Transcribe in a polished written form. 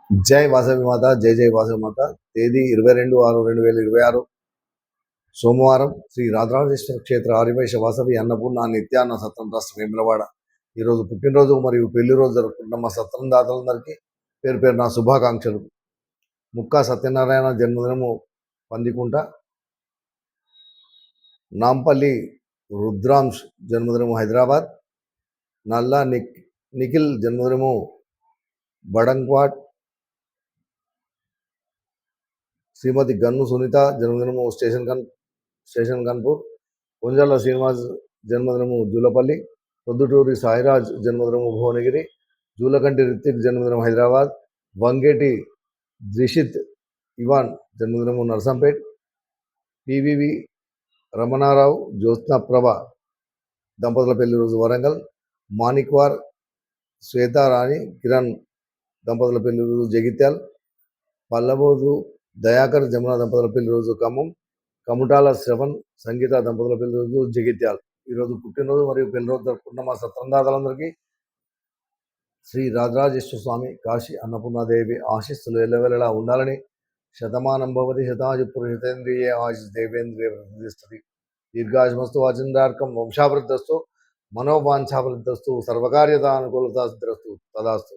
జై వాసవి మాత, జై జై వాసవి మాత. తేదీ 22/6/2026 సోమవారం. శ్రీ రాజరాజేశ్వర క్షేత్ర ఆర్యవైశ్య వాసవి అన్నపూర్ణ నిత్యాన్న సత్రం ట్రస్ట్ వేములవాడ. ఈరోజు పుట్టినరోజు మరియు పెళ్లి రోజు జరుపుకుంటున్న మా సత్రం దాతలందరికీ పేరు పేరు నా శుభాకాంక్షలు. ముక్కా సత్యనారాయణ జన్మదినము పందికుంట. నాంపల్లి రుద్రాంశ్ జన్మదినము హైదరాబాద్. నల్లా నిఖిల్ జన్మదినము బడంగ్వాట్. శ్రీమతి గన్ను సునీత జన్మదినము స్టేషన్ కన్పూర్. కొంజాల శ్రీనివాస్ జన్మదినము జూలపల్లి. పొద్దుటూరి సాయిరాజ్ జన్మదినము భువనగిరి. జూలకంటి రిత్విక్ జన్మదినం హైదరాబాద్. వంగేటి ద్రిషిత్ ఇవాన్ జన్మదినము నర్సంపేట్. పివివి రమణారావు జ్యోత్స్నప్రభ దంపతుల పెళ్లి రోజు వరంగల్. మాణిక్వార్ శ్వేతారాణి కిరణ్ దంపతుల పెళ్లి రోజు జగిత్యాల్. పల్లబోదు దయాకర్ జమున దంపతుల పెళ్లి రోజు ఖమ్మం. కముటాల శ్రవణ్ సంగీత దంపతుల పెళ్లి రోజు జగిత్యాల్. ఈరోజు పుట్టినరోజు మరియు పెళ్లి రోజు జరుపుకున్న మా సత్రందాతలందరికీ శ్రీ రాజరాజేశ్వర స్వామి కాశీ అన్నపూర్ణాదేవి ఆశీస్సులు ఎల్లవెల్లలా ఉండాలని. శతమానం భవతి శతాజు పురుషితేంద్రియ ఆశిస్ దేవేంద్రియ ప్రతిష్టతి. దీర్ఘాయుష్మస్తు వాచిందార్కం వంశాభివృద్ధస్తు మనోవాంఛాభివృద్ధస్తు సర్వకార్యత అనుకూలత సిద్ధిరస్తు తదాస్తు.